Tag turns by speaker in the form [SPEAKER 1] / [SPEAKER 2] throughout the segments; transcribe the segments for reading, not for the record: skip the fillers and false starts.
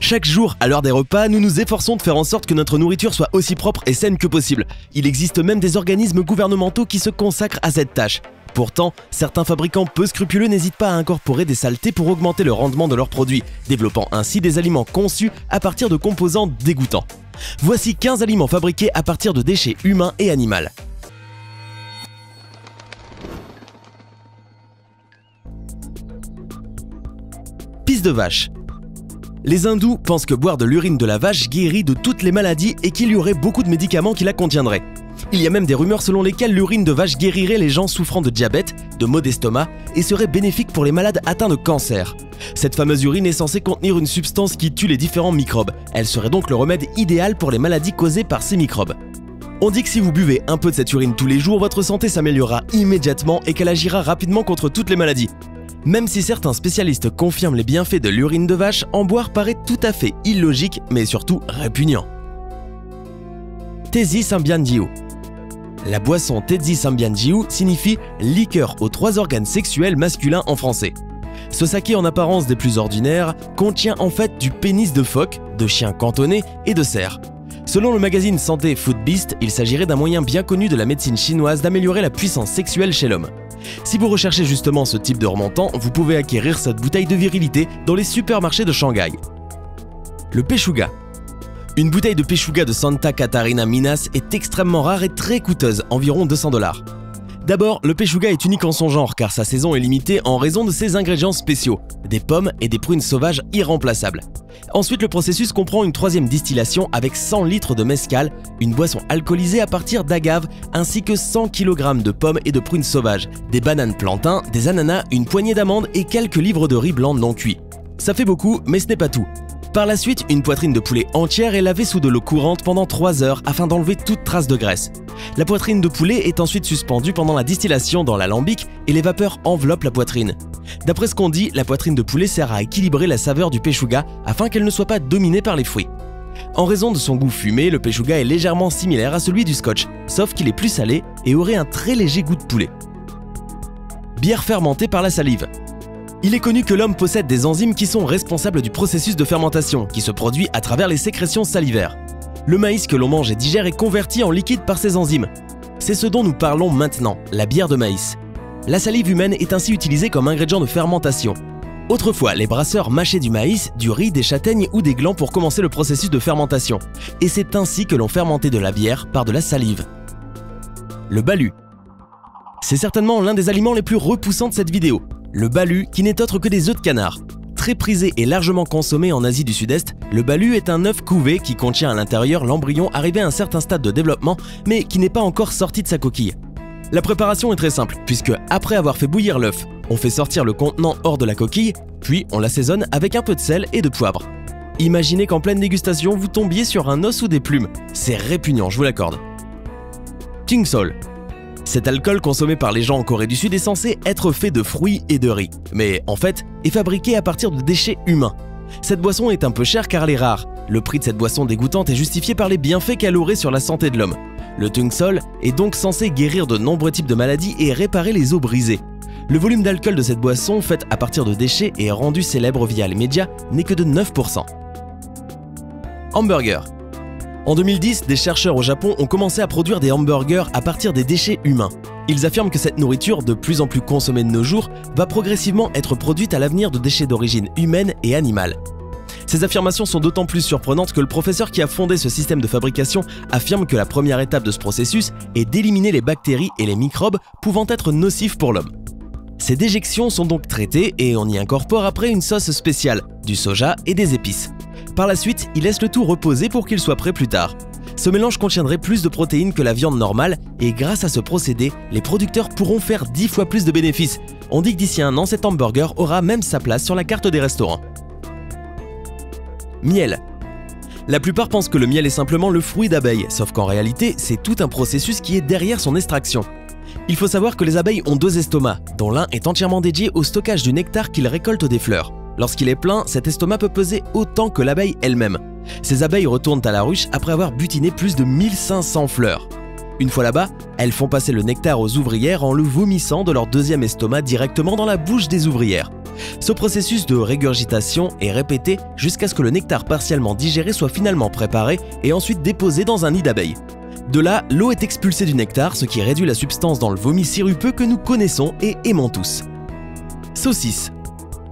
[SPEAKER 1] Chaque jour, à l'heure des repas, nous nous efforçons de faire en sorte que notre nourriture soit aussi propre et saine que possible. Il existe même des organismes gouvernementaux qui se consacrent à cette tâche. Pourtant, certains fabricants peu scrupuleux n'hésitent pas à incorporer des saletés pour augmenter le rendement de leurs produits, développant ainsi des aliments conçus à partir de composants dégoûtants. Voici 15 aliments fabriqués à partir de déchets humains et animaux. Pisse de vache. Les hindous pensent que boire de l'urine de la vache guérit de toutes les maladies et qu'il y aurait beaucoup de médicaments qui la contiendraient. Il y a même des rumeurs selon lesquelles l'urine de vache guérirait les gens souffrant de diabète, de maux d'estomac et serait bénéfique pour les malades atteints de cancer. Cette fameuse urine est censée contenir une substance qui tue les différents microbes. Elle serait donc le remède idéal pour les maladies causées par ces microbes. On dit que si vous buvez un peu de cette urine tous les jours, votre santé s'améliorera immédiatement et qu'elle agira rapidement contre toutes les maladies. Même si certains spécialistes confirment les bienfaits de l'urine de vache, en boire paraît tout à fait illogique, mais surtout répugnant. Tezzi Sambianjiu. La boisson Tezzi Sambianjiu signifie « liqueur aux 3 organes sexuels masculins » en français. Ce saké en apparence des plus ordinaires contient en fait du pénis de phoque, de chien cantonné et de cerf. Selon le magazine Santé Food Beast, il s'agirait d'un moyen bien connu de la médecine chinoise d'améliorer la puissance sexuelle chez l'homme. Si vous recherchez justement ce type de remontant, vous pouvez acquérir cette bouteille de virilité dans les supermarchés de Shanghai. Le Peshuga. Une bouteille de Peshuga de Santa Catarina Minas est extrêmement rare et très coûteuse, environ 200 $. D'abord, le Peshuga est unique en son genre car sa saison est limitée en raison de ses ingrédients spéciaux, des pommes et des prunes sauvages irremplaçables. Ensuite, le processus comprend une 3e distillation avec 100 litres de mezcal, une boisson alcoolisée à partir d'agave, ainsi que 100 kg de pommes et de prunes sauvages, des bananes plantains, des ananas, une poignée d'amandes et quelques livres de riz blanc non cuit. Ça fait beaucoup, mais ce n'est pas tout. Par la suite, une poitrine de poulet entière est lavée sous de l'eau courante pendant 3 heures afin d'enlever toute trace de graisse. La poitrine de poulet est ensuite suspendue pendant la distillation dans l'alambic et les vapeurs enveloppent la poitrine. D'après ce qu'on dit, la poitrine de poulet sert à équilibrer la saveur du Peshuga afin qu'elle ne soit pas dominée par les fruits. En raison de son goût fumé, le Peshuga est légèrement similaire à celui du scotch, sauf qu'il est plus salé et aurait un très léger goût de poulet. Bière fermentée par la salive. Il est connu que l'homme possède des enzymes qui sont responsables du processus de fermentation, qui se produit à travers les sécrétions salivaires. Le maïs que l'on mange et digère est converti en liquide par ces enzymes. C'est ce dont nous parlons maintenant, la bière de maïs. La salive humaine est ainsi utilisée comme ingrédient de fermentation. Autrefois, les brasseurs mâchaient du maïs, du riz, des châtaignes ou des glands pour commencer le processus de fermentation. Et c'est ainsi que l'on fermentait de la bière par de la salive. Le balu. C'est certainement l'un des aliments les plus repoussants de cette vidéo. Le balu, qui n'est autre que des œufs de canard. Très prisé et largement consommé en Asie du Sud-Est, le balu est un œuf couvé qui contient à l'intérieur l'embryon arrivé à un certain stade de développement mais qui n'est pas encore sorti de sa coquille. La préparation est très simple puisque, après avoir fait bouillir l'œuf, on fait sortir le contenant hors de la coquille, puis on l'assaisonne avec un peu de sel et de poivre. Imaginez qu'en pleine dégustation, vous tombiez sur un os ou des plumes. C'est répugnant, je vous l'accorde. Tingsol. Cet alcool consommé par les gens en Corée du Sud est censé être fait de fruits et de riz, mais en fait est fabriqué à partir de déchets humains. Cette boisson est un peu chère car elle est rare. Le prix de cette boisson dégoûtante est justifié par les bienfaits qu'elle aurait sur la santé de l'homme. Le Tingsol est donc censé guérir de nombreux types de maladies et réparer les os brisés. Le volume d'alcool de cette boisson, faite à partir de déchets et rendue célèbre via les médias, n'est que de 9%. Hamburger. En 2010, des chercheurs au Japon ont commencé à produire des hamburgers à partir des déchets humains. Ils affirment que cette nourriture, de plus en plus consommée de nos jours, va progressivement être produite à l'avenir de déchets d'origine humaine et animale. Ces affirmations sont d'autant plus surprenantes que le professeur qui a fondé ce système de fabrication affirme que la première étape de ce processus est d'éliminer les bactéries et les microbes pouvant être nocifs pour l'homme. Ces déjections sont donc traitées et on y incorpore après une sauce spéciale, du soja et des épices. Par la suite, il laisse le tout reposer pour qu'il soit prêt plus tard. Ce mélange contiendrait plus de protéines que la viande normale et grâce à ce procédé, les producteurs pourront faire 10 fois plus de bénéfices. On dit que d'ici un an, cet hamburger aura même sa place sur la carte des restaurants. Miel. La plupart pensent que le miel est simplement le fruit d'abeilles, sauf qu'en réalité, c'est tout un processus qui est derrière son extraction. Il faut savoir que les abeilles ont 2 estomacs, dont l'un est entièrement dédié au stockage du nectar qu'ils récoltent des fleurs. Lorsqu'il est plein, cet estomac peut peser autant que l'abeille elle-même. Ces abeilles retournent à la ruche après avoir butiné plus de 1500 fleurs. Une fois là-bas, elles font passer le nectar aux ouvrières en le vomissant de leur 2e estomac directement dans la bouche des ouvrières. Ce processus de régurgitation est répété jusqu'à ce que le nectar partiellement digéré soit finalement préparé et ensuite déposé dans un nid d'abeilles. De là, l'eau est expulsée du nectar, ce qui réduit la substance dans le vomi sirupeux que nous connaissons et aimons tous. Saucisses.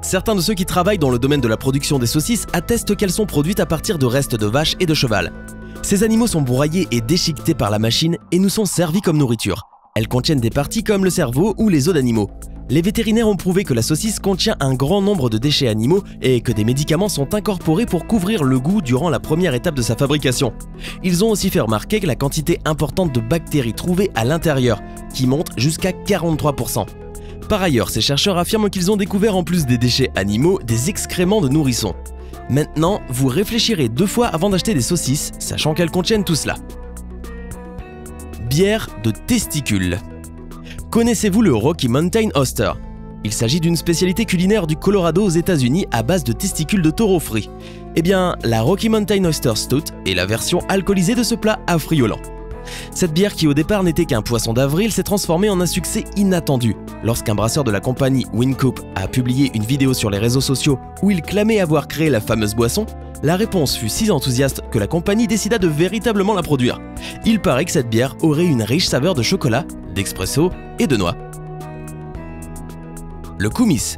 [SPEAKER 1] Certains de ceux qui travaillent dans le domaine de la production des saucisses attestent qu'elles sont produites à partir de restes de vaches et de cheval. Ces animaux sont broyés et déchiquetés par la machine et nous sont servis comme nourriture. Elles contiennent des parties comme le cerveau ou les os d'animaux. Les vétérinaires ont prouvé que la saucisse contient un grand nombre de déchets animaux et que des médicaments sont incorporés pour couvrir le goût durant la première étape de sa fabrication. Ils ont aussi fait remarquer que la quantité importante de bactéries trouvées à l'intérieur, qui monte jusqu'à 43%. Par ailleurs, ces chercheurs affirment qu'ils ont découvert en plus des déchets animaux, des excréments de nourrissons. Maintenant, vous réfléchirez 2 fois avant d'acheter des saucisses, sachant qu'elles contiennent tout cela. Bière de testicules. Connaissez-vous le Rocky Mountain Oyster? Il s'agit d'une spécialité culinaire du Colorado aux États-Unis à base de testicules de taureau frits. Eh bien, la Rocky Mountain Oyster Stout est la version alcoolisée de ce plat affriolant. Cette bière qui au départ n'était qu'un poisson d'avril s'est transformée en un succès inattendu. Lorsqu'un brasseur de la compagnie Wynkoop a publié une vidéo sur les réseaux sociaux où il clamait avoir créé la fameuse boisson, la réponse fut si enthousiaste que la compagnie décida de véritablement la produire. Il paraît que cette bière aurait une riche saveur de chocolat, d'espresso et de noix. Le kumis.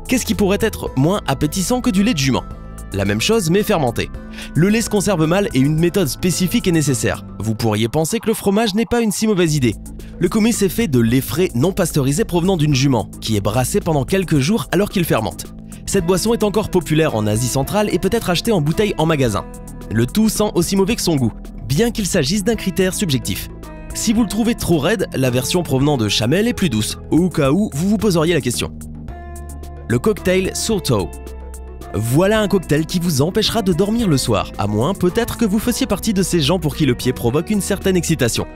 [SPEAKER 1] Qu'est-ce qui pourrait être moins appétissant que du lait de jument? La même chose mais fermenté. Le lait se conserve mal et une méthode spécifique est nécessaire. Vous pourriez penser que le fromage n'est pas une si mauvaise idée. Le kumis est fait de lait frais non pasteurisé provenant d'une jument, qui est brassé pendant quelques jours alors qu'il fermente. Cette boisson est encore populaire en Asie centrale et peut être achetée en bouteille en magasin. Le tout sent aussi mauvais que son goût, bien qu'il s'agisse d'un critère subjectif. Si vous le trouvez trop raide, la version provenant de Chamel est plus douce, au cas où vous vous poseriez la question. Le cocktail Surto. Voilà un cocktail qui vous empêchera de dormir le soir, à moins peut-être que vous fassiez partie de ces gens pour qui le pied provoque une certaine excitation.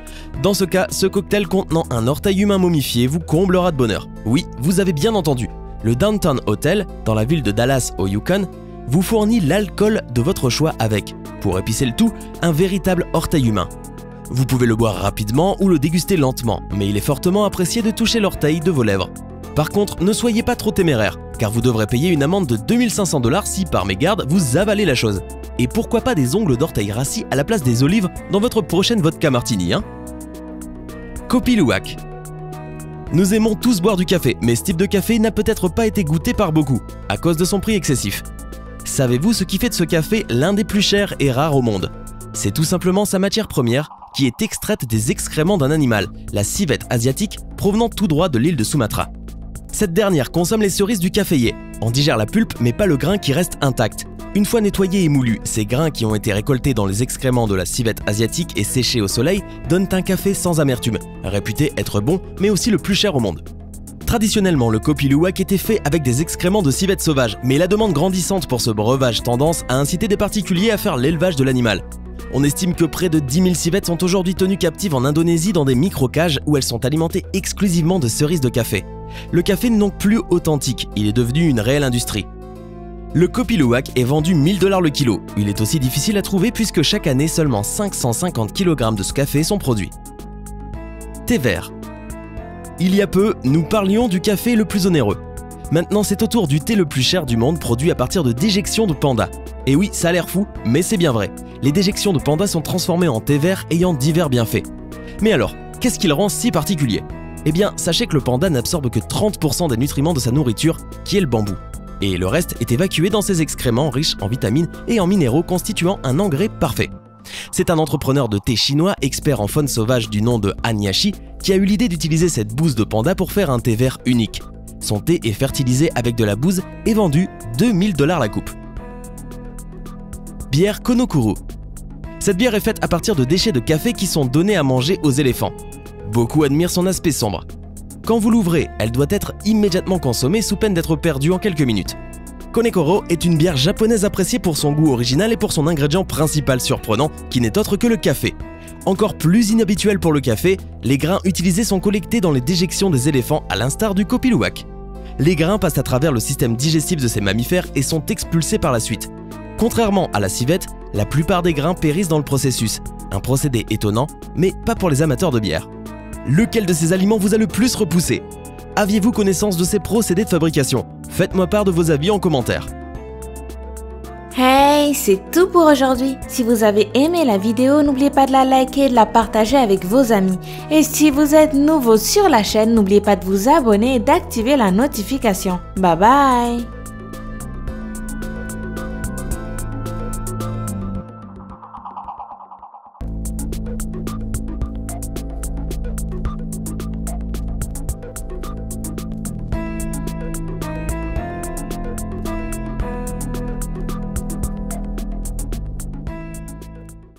[SPEAKER 1] Dans ce cas, ce cocktail contenant un orteil humain momifié vous comblera de bonheur. Oui, vous avez bien entendu, le Downtown Hotel, dans la ville de Dallas au Yukon, vous fournit l'alcool de votre choix avec, pour épicer le tout, un véritable orteil humain. Vous pouvez le boire rapidement ou le déguster lentement, mais il est fortement apprécié de toucher l'orteil de vos lèvres. Par contre, ne soyez pas trop téméraire, car vous devrez payer une amende de 2500 $ si, par mégarde, vous avalez la chose. Et pourquoi pas des ongles d'orteil rassis à la place des olives dans votre prochaine vodka martini, hein? Kopi Luwak. Nous aimons tous boire du café, mais ce type de café n'a peut-être pas été goûté par beaucoup, à cause de son prix excessif. Savez-vous ce qui fait de ce café l'un des plus chers et rares au monde? C'est tout simplement sa matière première, qui est extraite des excréments d'un animal, la civette asiatique, provenant tout droit de l'île de Sumatra. Cette dernière consomme les cerises du caféier. On digère la pulpe mais pas le grain qui reste intact. Une fois nettoyés et moulus, ces grains qui ont été récoltés dans les excréments de la civette asiatique et séchés au soleil donnent un café sans amertume, réputé être bon mais aussi le plus cher au monde. Traditionnellement, le Kopi Luwak était fait avec des excréments de civettes sauvages, mais la demande grandissante pour ce breuvage tendance a incité des particuliers à faire l'élevage de l'animal. On estime que près de 10 000 civettes sont aujourd'hui tenues captives en Indonésie dans des micro-cages où elles sont alimentées exclusivement de cerises de café. Le café n'est donc plus authentique, il est devenu une réelle industrie. Le Kopi Luwak est vendu 1 000 $ le kilo. Il est aussi difficile à trouver puisque chaque année seulement 550 kg de ce café sont produits. Thé vert. Il y a peu, nous parlions du café le plus onéreux. Maintenant, c'est au tour du thé le plus cher du monde produit à partir de déjections de pandas. Et oui, ça a l'air fou, mais c'est bien vrai. Les déjections de pandas sont transformées en thé vert ayant divers bienfaits. Mais alors, qu'est-ce qui le rend si particulier? Eh bien, sachez que le panda n'absorbe que 30% des nutriments de sa nourriture, qui est le bambou. Et le reste est évacué dans ses excréments riches en vitamines et en minéraux constituant un engrais parfait. C'est un entrepreneur de thé chinois expert en faune sauvage du nom de Han Yashi qui a eu l'idée d'utiliser cette bouse de panda pour faire un thé vert unique. Son thé est fertilisé avec de la bouse et vendu 2 000 $ la coupe. Bière Konokuru. Cette bière est faite à partir de déchets de café qui sont donnés à manger aux éléphants. Beaucoup admirent son aspect sombre. Quand vous l'ouvrez, elle doit être immédiatement consommée sous peine d'être perdue en quelques minutes. Konekoro est une bière japonaise appréciée pour son goût original et pour son ingrédient principal surprenant, qui n'est autre que le café. Encore plus inhabituel pour le café, les grains utilisés sont collectés dans les déjections des éléphants à l'instar du Kopi Luwak. Les grains passent à travers le système digestif de ces mammifères et sont expulsés par la suite. Contrairement à la civette, la plupart des grains périssent dans le processus, un procédé étonnant, mais pas pour les amateurs de bière. Lequel de ces aliments vous a le plus repoussé? Aviez-vous connaissance de ces procédés de fabrication? Faites-moi part de vos avis en commentaire.
[SPEAKER 2] Hey, c'est tout pour aujourd'hui. Si vous avez aimé la vidéo, n'oubliez pas de la liker et de la partager avec vos amis. Et si vous êtes nouveau sur la chaîne, n'oubliez pas de vous abonner et d'activer la notification. Bye bye!